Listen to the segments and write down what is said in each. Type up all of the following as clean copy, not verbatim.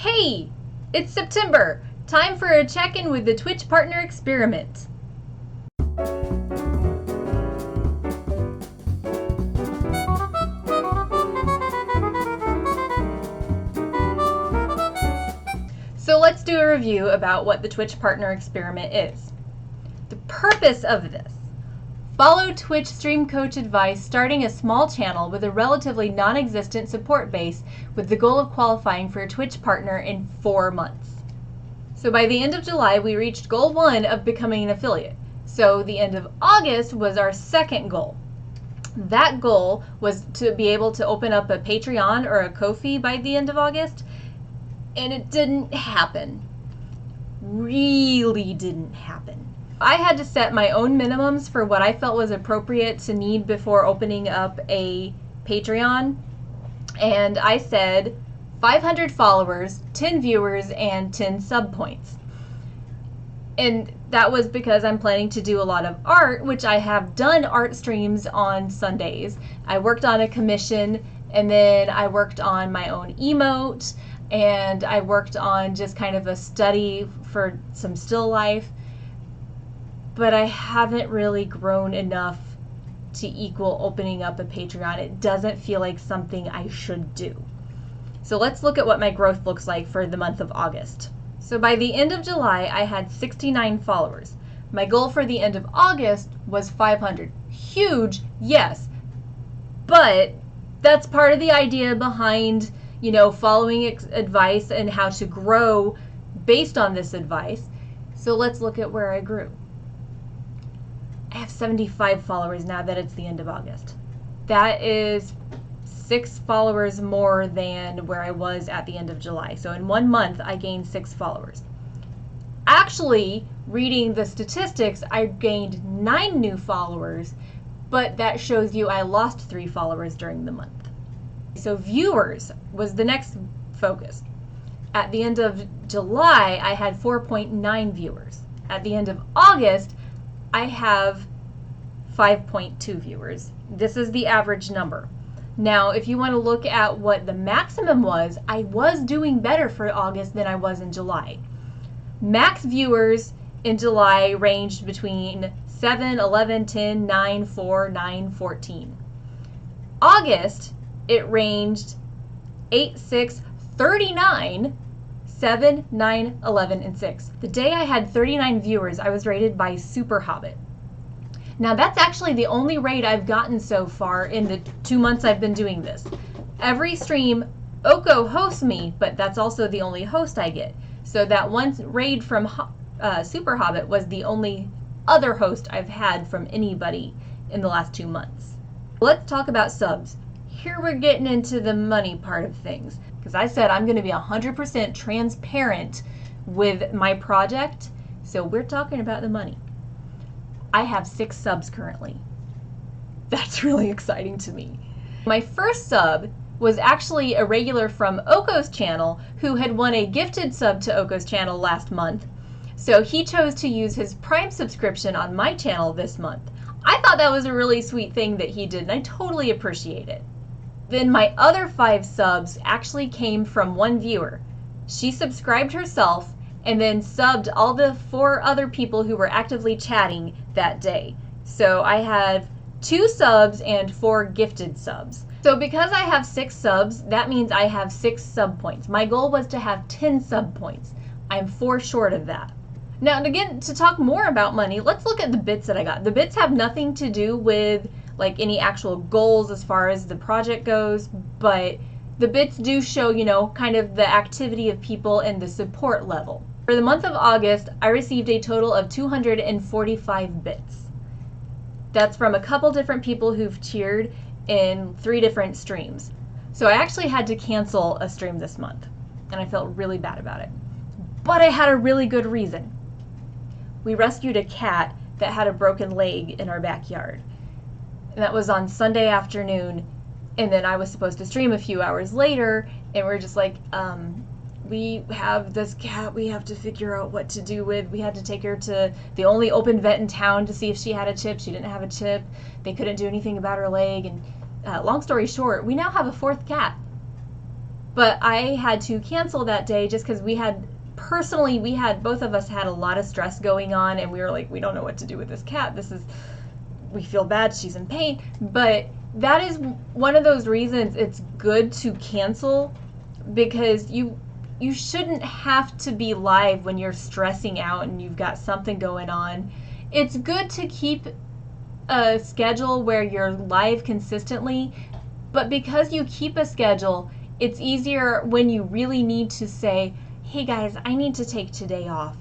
Hey, it's September. Time for a check-in with the Twitch Partner Experiment. So let's do a review about what the Twitch Partner Experiment is. The purpose of this: follow Twitch Stream Coach advice, starting a small channel with a relatively non-existent support base with the goal of qualifying for a Twitch partner in 4 months. So by the end of July, we reached goal 1 of becoming an affiliate. So the end of August was our second goal. That goal was to be able to open up a Patreon or a Ko-fi by the end of August, and it didn't happen. Really didn't happen. I had to set my own minimums for what I felt was appropriate to need before opening up a Patreon, and I said 500 followers, 10 viewers, and 10 sub points. And that was because I'm planning to do a lot of art, which I have done art streams on Sundays. I worked on a commission, and then I worked on my own emote, and I worked on just kind of a study for some still life. But I haven't really grown enough to equal opening up a Patreon. It doesn't feel like something I should do. So let's look at what my growth looks like for the month of August. So by the end of July, I had 69 followers. My goal for the end of August was 500. Huge, yes. But that's part of the idea behind, following advice and how to grow based on this advice. So let's look at where I grew. I have 75 followers now that it's the end of August. That is 6 followers more than where I was at the end of July. So in 1 month, I gained 6 followers. Actually, reading the statistics, I gained 9 new followers, but that shows you I lost 3 followers during the month. So viewers was the next focus. At the end of July, I had 4.9 viewers. At the end of August, I have 5.2 viewers. This is the average number. Now, if you want to look at what the maximum was, I was doing better for August than I was in July. Max viewers in July ranged between 7, 11, 10, 9, 4, 9, 14. August, it ranged 8, 6, 39, 7, 9, 11, and 6. The day I had 39 viewers, I was rated by Super Hobbit. Now that's actually the only raid I've gotten so far in the 2 months I've been doing this. Every stream, Oko hosts me, but that's also the only host I get. So that one raid from Super Hobbit was the only other host I've had from anybody in the last 2 months. Let's talk about subs. Here we're getting into the money part of things, because I said I'm going to be 100% transparent with my project, so we're talking about the money. I have 6 subs currently. That's really exciting to me. My first sub was actually a regular from Oko's channel who had won a gifted sub to Oko's channel last month, so he chose to use his Prime subscription on my channel this month. I thought that was a really sweet thing that he did, and I totally appreciate it. Then my other 5 subs actually came from one viewer. She subscribed herself and then subbed all the 4 other people who were actively chatting that day. So I have 2 subs and 4 gifted subs. So because I have 6 subs, that means I have 6 sub points. My goal was to have 10 sub points. I'm 4 short of that. Now, again, to talk more about money, let's look at the bits that I got. The bits have nothing to do with any actual goals as far as the project goes, but the bits do show, kind of the activity of people and the support level. For the month of August, I received a total of 245 bits. That's from a couple different people who've tiered in 3 different streams. So I actually had to cancel a stream this month, and I felt really bad about it. But I had a really good reason. We rescued a cat that had a broken leg in our backyard. And that was on Sunday afternoon, and then I was supposed to stream a few hours later, and we're just like, we have this cat we have to figure out what to do with. We had to take her to the only open vet in town to see if she had a chip. She didn't have a chip. They couldn't do anything about her leg, and long story short, we now have a 4th cat. But I had to cancel that day just because both of us had a lot of stress going on, and we were like, we don't know what to do with this cat. We feel bad, she's in pain. But that is one of those reasons it's good to cancel, because you shouldn't have to be live when you're stressing out and you've got something going on. It's good to keep a schedule where you're live consistently, but because you keep a schedule, it's easier when you really need to say, hey guys, I need to take today off.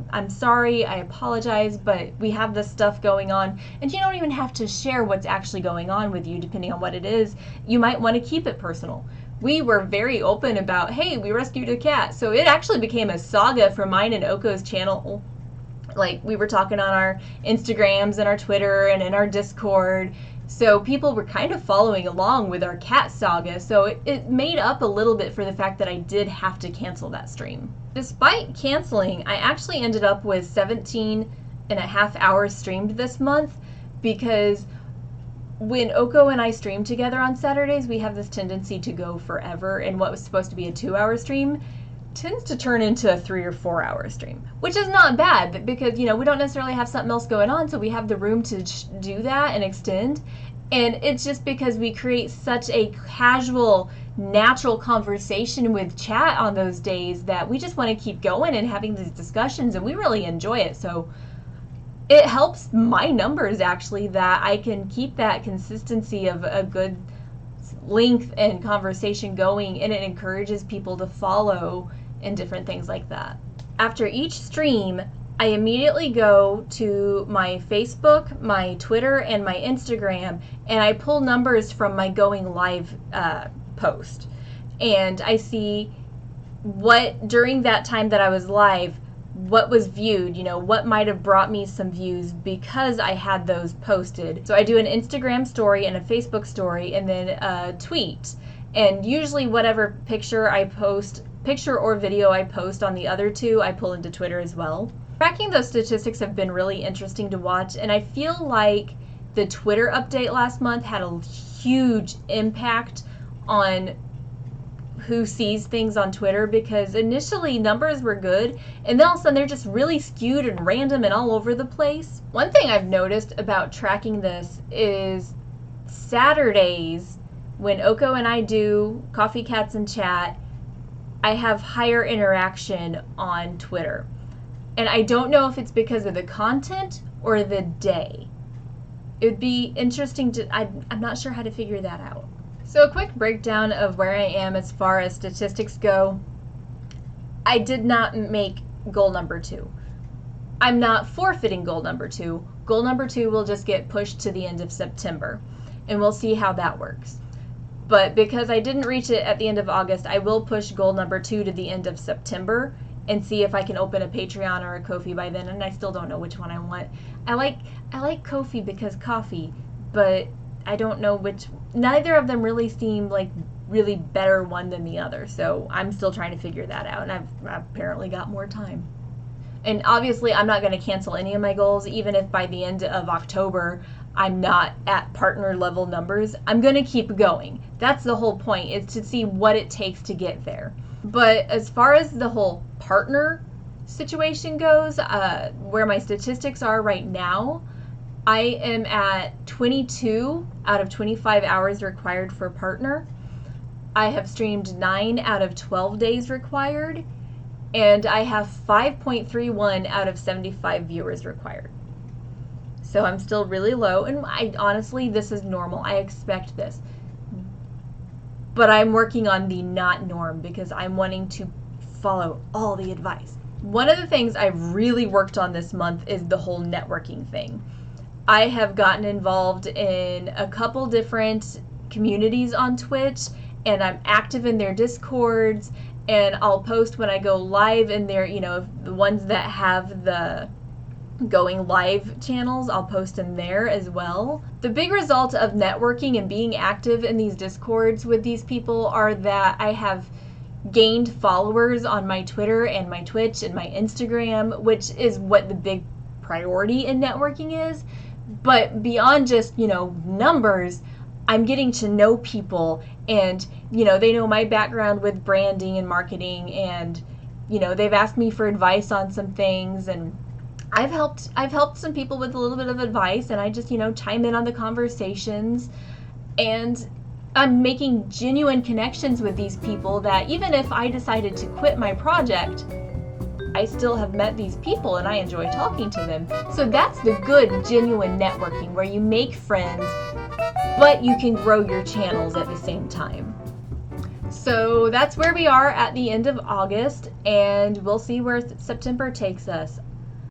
I'm sorry, I apologize, but we have this stuff going on. And you don't even have to share what's actually going on with you, depending on what it is. You might want to keep it personal. We were very open about, hey, we rescued a cat. So it actually became a saga for mine and Oko's channel. Like, we were talking on our Instagrams and our Twitter and in our Discord. So people were kind of following along with our cat saga. So it made up a little bit for the fact that I did have to cancel that stream. Despite canceling, I actually ended up with 17 and a half hours streamed this month, because when Oko and I stream together on Saturdays, we have this tendency to go forever, and what was supposed to be a 2-hour stream tends to turn into a 3 or 4 hour stream, which is not bad, because, you know, we don't necessarily have something else going on, so we have the room to do that and extend. And it's just because we create such a casual, natural conversation with chat on those days that we just want to keep going and having these discussions, and we really enjoy it. So it helps my numbers, actually, that I can keep that consistency of a good length and conversation going, and it encourages people to follow and different things like that. After each stream, I immediately go to my Facebook, my Twitter, and my Instagram, and I pull numbers from my going live post. And I see what, during that time that I was live, what was viewed, you know, what might have brought me some views because I had those posted. So I do an Instagram story and a Facebook story, and then a tweet. And usually whatever picture or video I post on the other two, I pull into Twitter as well. Tracking those statistics have been really interesting to watch, and I feel like the Twitter update last month had a huge impact on who sees things on Twitter, because initially numbers were good, and then all of a sudden they're just really skewed and random and all over the place. One thing I've noticed about tracking this is Saturdays, when Oko and I do Coffee Cats and Chat, I have higher interaction on Twitter. And I don't know if it's because of the content or the day. It would be interesting to, I'm not sure how to figure that out. So a quick breakdown of where I am as far as statistics go. I did not make goal number 2. I'm not forfeiting goal number 2. Goal number 2 will just get pushed to the end of September, and we'll see how that works. But because I didn't reach it at the end of August, I will push goal number 2 to the end of September and see if I can open a Patreon or a Ko-fi by then, and I still don't know which one I want. I like Ko-fi because coffee, but I don't know which. Neither of them really seem like really better one than the other, so I'm still trying to figure that out, and I've apparently got more time. And obviously I'm not going to cancel any of my goals, even if by the end of October I'm not at partner level numbers. I'm going to keep going. That's the whole point, is to see what it takes to get there. But as far as the whole partner situation goes, where my statistics are right now, I am at 22 out of 25 hours required for partner. I have streamed 9 out of 12 days required, and I have 5.31 out of 75 viewers required. So I'm still really low, and honestly, this is normal. I expect this. But I'm working on the not norm, because I'm wanting to follow all the advice. One of the things I've really worked on this month is the whole networking thing. I have gotten involved in a couple different communities on Twitch, and I'm active in their Discords, and I'll post when I go live in their, you know, the ones that have the going live channels, I'll post in there as well. The big result of networking and being active in these Discords with these people are that I have gained followers on my Twitter and my Twitch and my Instagram, which is what the big priority in networking is. But beyond just, you know, numbers, I'm getting to know people, and they know my background with branding and marketing, and they've asked me for advice on some things, and I've helped some people with a little bit of advice, and I just chime in on the conversations, and I'm making genuine connections with these people that even if I decided to quit my project, I still have met these people and I enjoy talking to them. So that's the good, genuine networking, where you make friends, but you can grow your channels at the same time. So that's where we are at the end of August, and we'll see where September takes us.